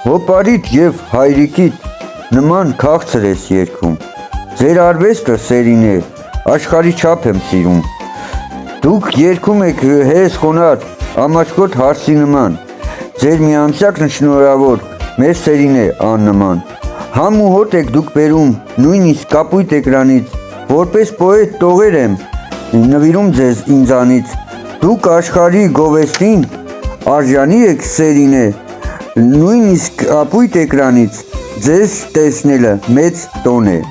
Հոպարիտ և հայրիկիտ նման քաղցր ես երգում, ձեր արվեստը սերին է, աշխարհի չափ եմ սիրում, դուք երգում եք հես խոնար, ամաչկոտ հարսի նման, ձեր միամսյակն շնորհավոր, մեր սերին է աննման, համ ու հոտ եք դուք բերում, նույնիսկ կապույտ էկրանից, որպես պոետ տողեր եմ նվիրում ձեզ ինձանից, դուք աշխարհի գովեստին արժանի եք սերին է, նույնիսկ կապույտ էկրանից ձեզ տեսնելը մեծ տոն է։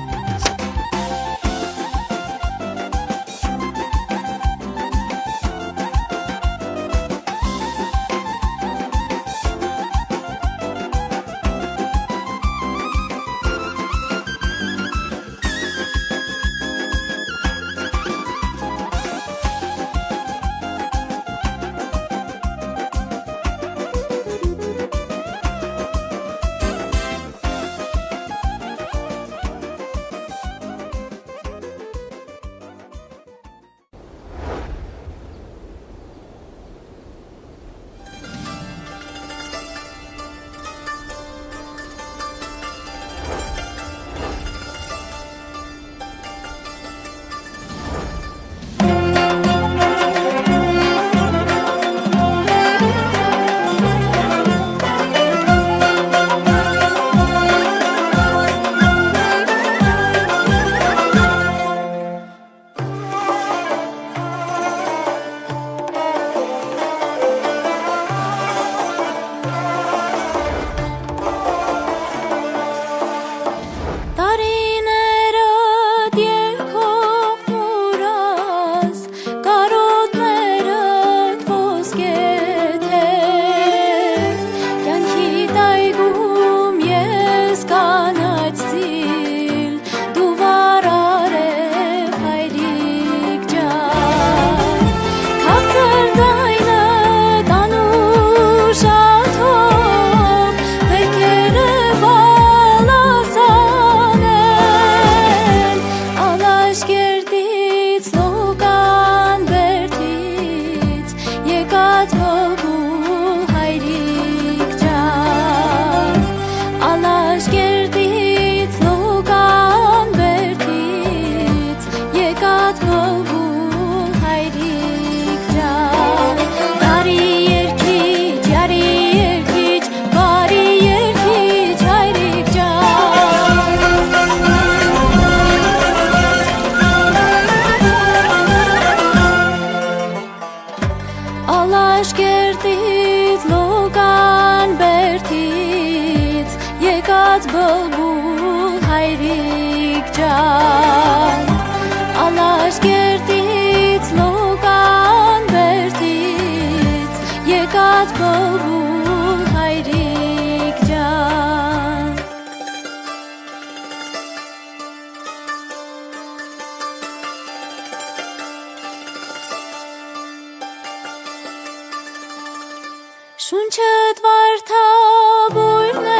Շունչդ վարդաբույրն է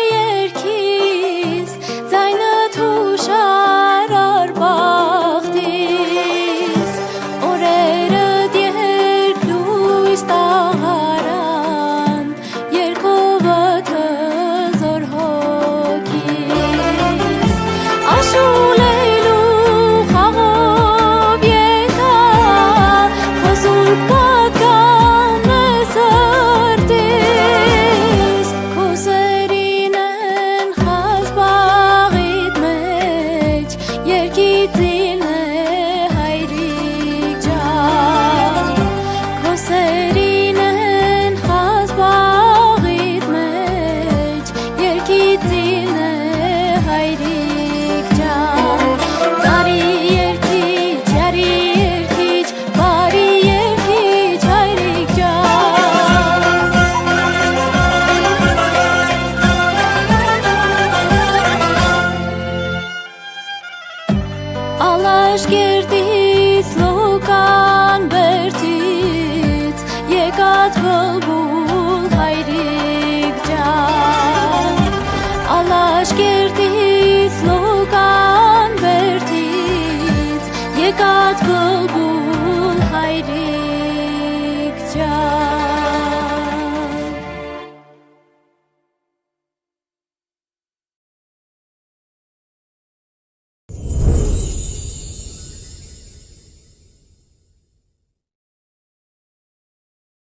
երգիս, ձայնդ հուշար արբախտիս, օրերդ երկ լույս տաղարան, երգովդ հզոր հոգիս, աշուլելու խաղով եկա, խոզուկ պատկան ես Ալաշկերտից լոկան բերդից եկած բլբուլ հայրիկ ջան Ալաշկերտից